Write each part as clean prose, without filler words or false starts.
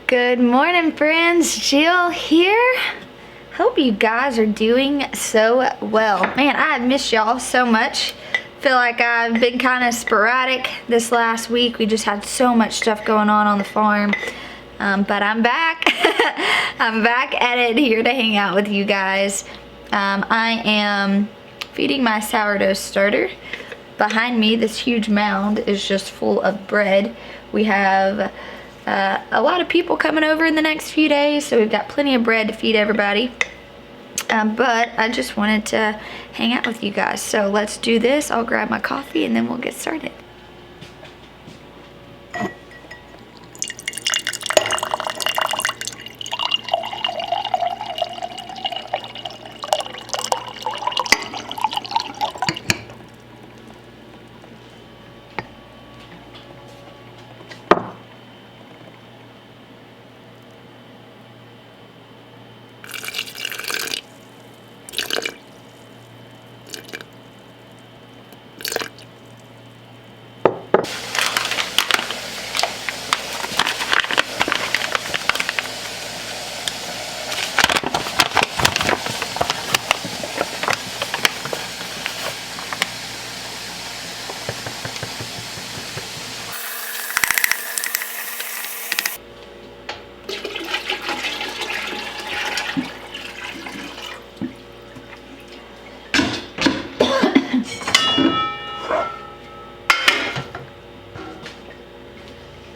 Good morning, friends. Jill here. Hope you guys are doing so well. Man, I have missed y'all so much. Feel like I've been kind of sporadic this last week. We just had so much stuff going on the farm. But I'm back. I'm back at it, here to hang out with you guys. I am feeding my sourdough starter. Behind me, this huge mound is just full of bread. We have a lot of people coming over in the next few days, so we've got plenty of bread to feed everybody. But I just wanted to hang out with you guys. So let's do this. I'll grab my coffee and then we'll get started.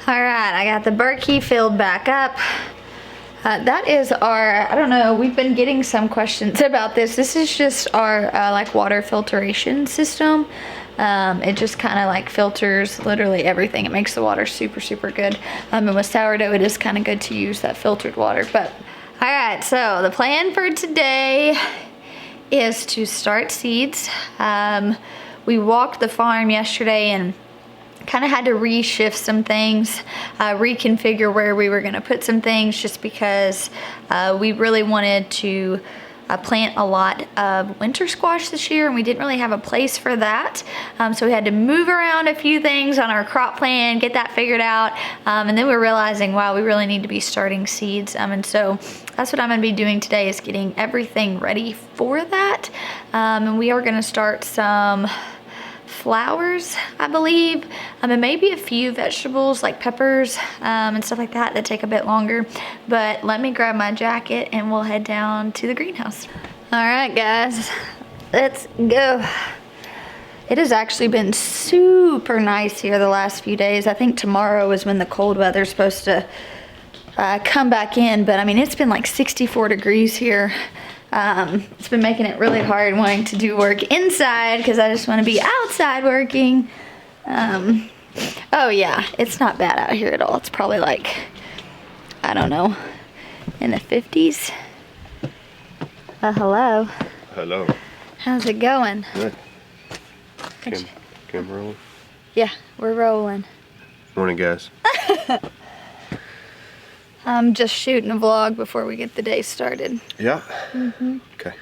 Alright, I got the Berkey filled back up. That is our, I don't know, we've been getting some questions about this. This is just our like water filtration system. It just kind of like filters literally everything. It makes the water super, super good. And with sourdough, it is kind of good to use that filtered water. But alright, so the plan for today is to start seeds. We walked the farm yesterday and kind of had to reshift some things, reconfigure where we were going to put some things, just because we really wanted to plant a lot of winter squash this year, and we didn't really have a place for that. So we had to move around a few things on our crop plan, get that figured out, and then we're realizing, wow, we really need to be starting seeds. And so that's what I'm going to be doing today, is getting everything ready for that. And we are going to start some flowers, I believe, and maybe a few vegetables like peppers and stuff like that take a bit longer. But let me grab my jacket and we'll head down to the greenhouse. All right, guys, let's go. It has actually been super nice here the last few days. I think tomorrow is when the cold weather's supposed to come back in, but I mean, it's been like 64 degrees here. It's been making it really hard wanting to do work inside, because I just want to be outside working. Oh yeah, it's not bad out here at all. It's probably like, I don't know, in the 50s. Hello. Hello. How's it going? Good. Camera rolling? Yeah, we're rolling. Morning, guys. I'm just shooting a vlog before we get the day started. Yeah? Okay.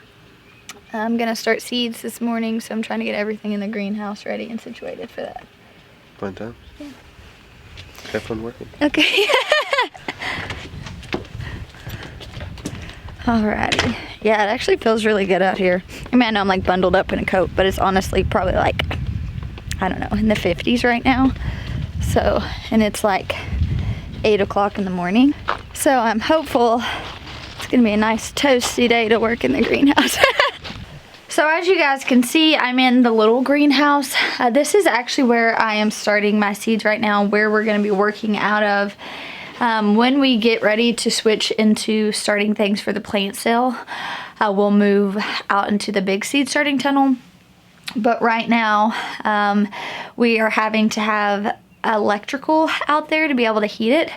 I'm gonna start seeds this morning, so I'm trying to get everything in the greenhouse ready and situated for that. Fun times? Yeah. Have fun working. Okay. Alrighty. Yeah, it actually feels really good out here. I mean, I know I'm like bundled up in a coat, but it's honestly probably like, I don't know, in the 50s right now. So, and it's like 8 o'clock in the morning. So I'm hopeful it's gonna be a nice toasty day to work in the greenhouse. So as you guys can see, I'm in the little greenhouse. This is actually where I am starting my seeds right now, where we're gonna be working out of. When we get ready to switch into starting things for the plant sale, we'll move out into the big seed starting tunnel. But right now, we are having to have electrical out there to be able to heat it,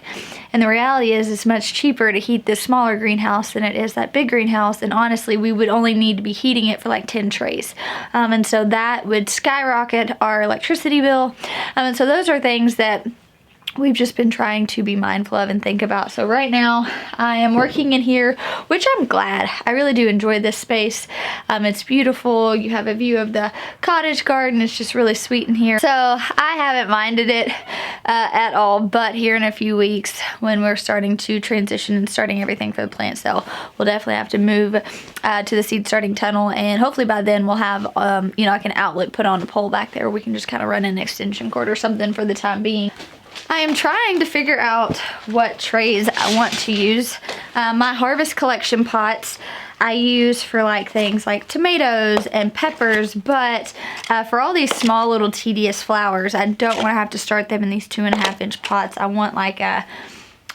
and the reality is it's much cheaper to heat this smaller greenhouse than it is that big greenhouse, and honestly we would only need to be heating it for like 10 trays, and so that would skyrocket our electricity bill, and so those are things that we've just been trying to be mindful of and think about. So right now I am working in here, which I'm glad. I really do enjoy this space. It's beautiful. You have a view of the cottage garden. It's just really sweet in here. So I haven't minded it at all, but here in a few weeks when we're starting to transition and starting everything for the plant sale, we'll definitely have to move to the seed starting tunnel, and hopefully by then we'll have you know, like an outlet put on a pole back there where we can just kind of run an extension cord or something for the time being. I am trying to figure out what trays I want to use. My harvest collection pots I use for like things like tomatoes and peppers, but for all these small little tedious flowers, I don't want to have to start them in these 2.5 inch pots. I want like a,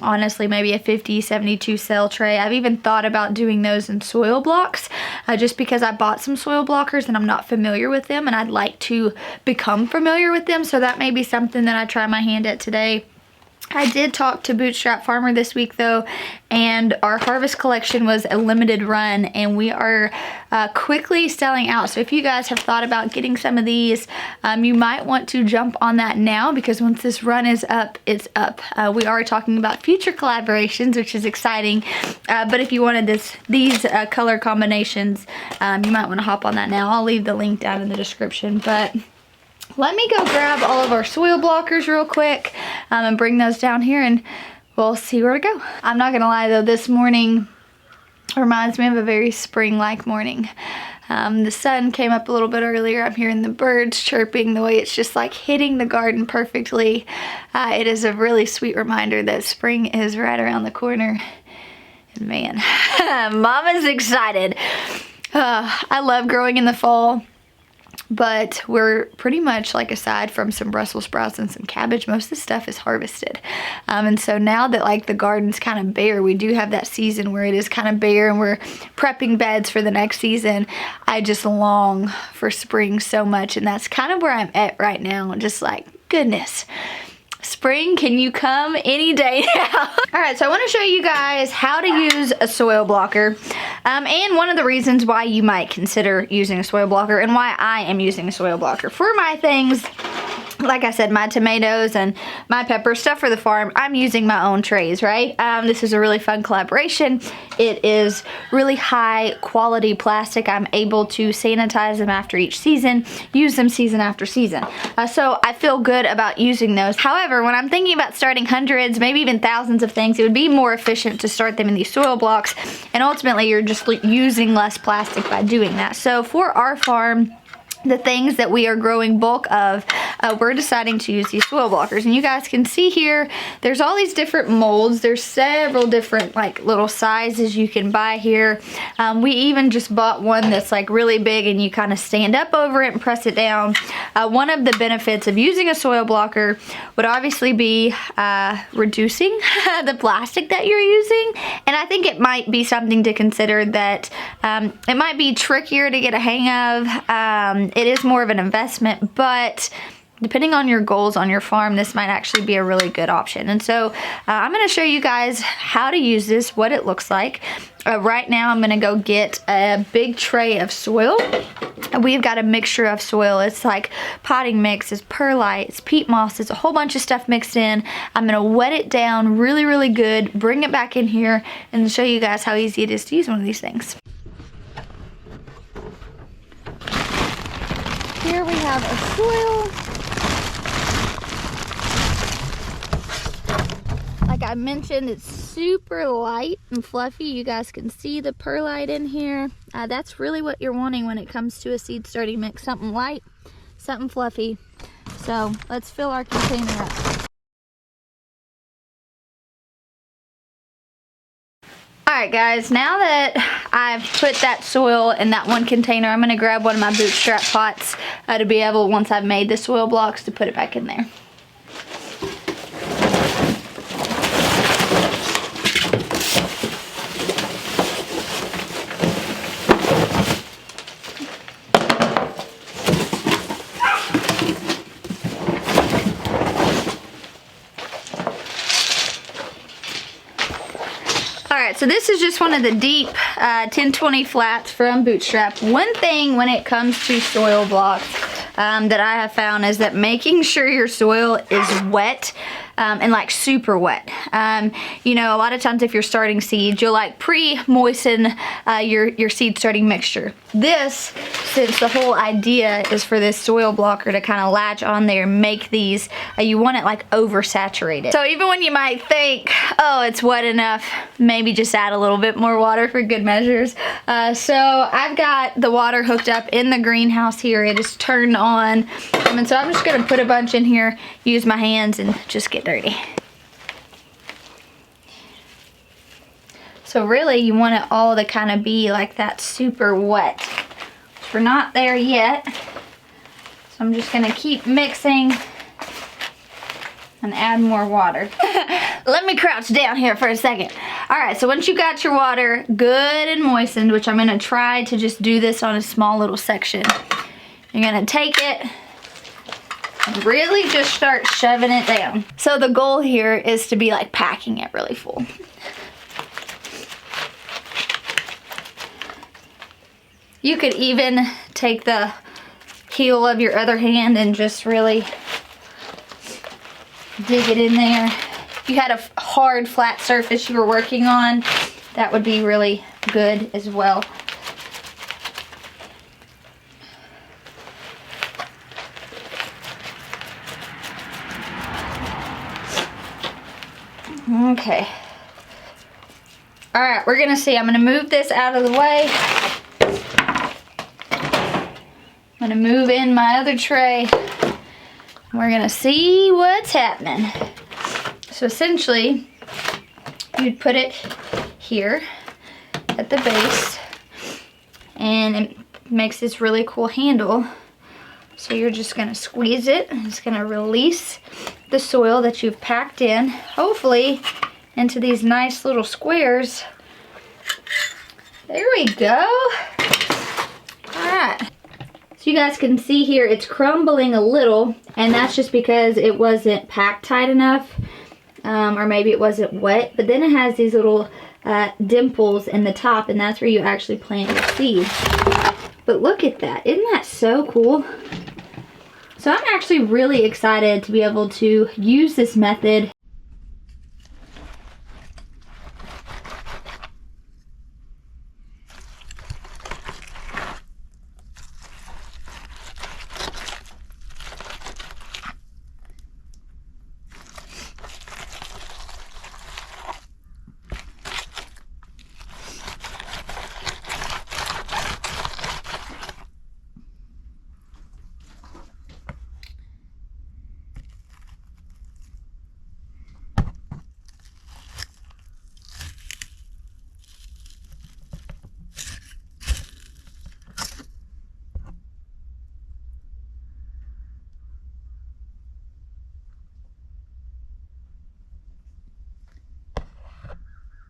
honestly, maybe a 50, 72 cell tray. I've even thought about doing those in soil blocks, just because I bought some soil blockers and I'm not familiar with them, and I'd like to become familiar with them. So that may be something that I try my hand at today. I did talk to Bootstrap Farmer this week though, and our harvest collection was a limited run, and we are quickly selling out. So if you guys have thought about getting some of these, you might want to jump on that now, because once this run is up, it's up. We are talking about future collaborations, which is exciting, but if you wanted these color combinations, you might want to hop on that now. I'll leave the link down in the description, but let me go grab all of our soil blockers real quick and bring those down here, and we'll see where to go. I'm not gonna lie though, this morning reminds me of a very spring-like morning. The sun came up a little bit earlier. I'm hearing the birds chirping, the way it's just like hitting the garden perfectly. It is a really sweet reminder that spring is right around the corner. And man, Mama's excited. I love growing in the fall, but we're pretty much, like, aside from some Brussels sprouts and some cabbage, most of the stuff is harvested. And so now that like the garden's kind of bare, we do have that season where it is kind of bare and we're prepping beds for the next season. I just long for spring so much, and that's kind of where I'm at right now. Just like, goodness, spring, can you come any day now? All right, so I want to show you guys how to use a soil blocker, and one of the reasons why you might consider using a soil blocker, and why I am using a soil blocker for my things. Like I said, my tomatoes and my pepper stuff for the farm, I'm using my own trays, right? This is a really fun collaboration. It is really high quality plastic. I'm able to sanitize them after each season, use them season after season. So I feel good about using those. However, when I'm thinking about starting hundreds, maybe even thousands of things, it would be more efficient to start them in these soil blocks, and ultimately you're just using less plastic by doing that. So for our farm, the things that we are growing bulk of, we're deciding to use these soil blockers. And you guys can see here, there's all these different molds. There's several different like little sizes you can buy here. We even just bought one that's like really big, and you kind of stand up over it and press it down. One of the benefits of using a soil blocker would obviously be reducing the plastic that you're using. And I think it might be something to consider, that it might be trickier to get a hang of. It is more of an investment, but depending on your goals on your farm, this might actually be a really good option. And so I'm going to show you guys how to use this, what it looks like. Right now I'm going to go get a big tray of soil. We've got a mixture of soil. It's like potting mix, it's perlite, it's peat moss, it's a whole bunch of stuff mixed in. I'm going to wet it down really, really good, bring it back in here, and show you guys how easy it is to use one of these things. Here we have a soil. Like I mentioned, it's super light and fluffy. You guys can see the perlite in here. That's really what you're wanting when it comes to a seed starting mix. Something light, something fluffy. So let's fill our container up. Alright guys, now that I've put that soil in that one container, I'm going to grab one of my Bootstrap pots to be able, once I've made the soil blocks, to put it back in there. Alright, so this is just one of the deep 1020 flats from Bootstrap. One thing when it comes to soil blocks that I have found is that making sure your soil is wet and like super wet. You know, a lot of times if you're starting seeds, you'll like pre-moisten your seed starting mixture. This, since the whole idea is for this soil blocker to kind of latch on there and make these, you want it like oversaturated. So even when you might think, oh, it's wet enough, maybe just add a little bit more water for good measures. So I've got the water hooked up in the greenhouse here. It is turned on. And so I'm just gonna put a bunch in here, use my hands, and just get dirty. So really you want it all to kind of be like that super wet. We're not there yet. So I'm just gonna keep mixing and add more water. Let me crouch down here for a second. All right, so once you got your water good and moistened, which I'm gonna try to just do this on a small little section, you're gonna take it and really just start shoving it down. So the goal here is to be like packing it really full. You could even take the heel of your other hand and just really dig it in there. If you had a hard, flat surface you were working on, that would be really good as well. Okay. All right, we're gonna see. I'm gonna move this out of the way. I'm gonna move in my other tray. We're gonna see what's happening. So essentially, you'd put it here at the base, and it makes this really cool handle. So you're just gonna squeeze it, and it's gonna release the soil that you've packed in, hopefully into these nice little squares. There we go. All right. So you guys can see here, it's crumbling a little, and that's just because it wasn't packed tight enough, or maybe it wasn't wet. But then it has these little dimples in the top, and that's where you actually plant your seed. But look at that, isn't that so cool? So I'm actually really excited to be able to use this method.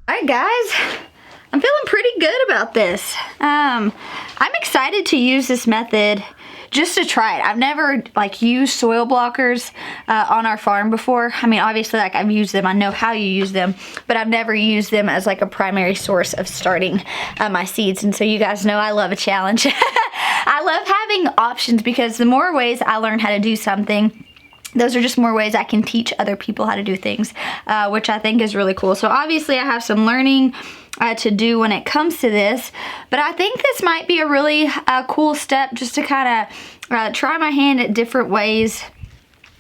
Alright guys, I'm feeling pretty good about this. I'm excited to use this method just to try it. I've never like used soil blockers on our farm before. I mean, obviously like I've used them, I know how you use them, but I've never used them as like a primary source of starting my seeds. And so you guys know I love a challenge. I love having options because the more ways I learn how to do something, those are just more ways I can teach other people how to do things, which I think is really cool. So obviously I have some learning to do when it comes to this, but I think this might be a really cool step just to kind of try my hand at different ways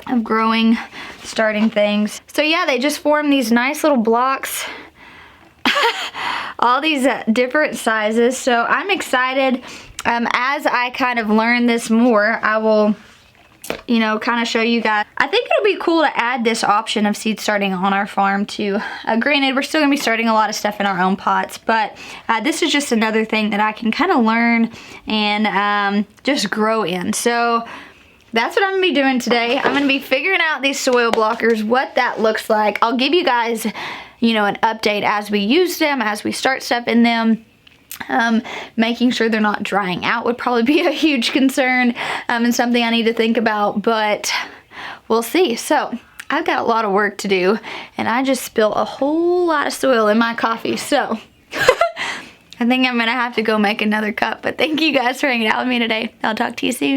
of growing, starting things. So yeah, they just form these nice little blocks, all these different sizes. So I'm excited. As I kind of learn this more, I will, you know, kind of show you guys. I think it'll be cool to add this option of seed starting on our farm too. Granted, we're still gonna be starting a lot of stuff in our own pots, but this is just another thing that I can kind of learn and just grow in. So that's what I'm gonna be doing today. I'm gonna be figuring out these soil blockers, what that looks like. I'll give you guys, you know, an update as we use them, as we start stuff in them. Making sure they're not drying out would probably be a huge concern and something I need to think about, but we'll see. So I've got a lot of work to do and I just spilled a whole lot of soil in my coffee, so I think I'm gonna have to go make another cup. But thank you guys for hanging out with me today. I'll talk to you soon.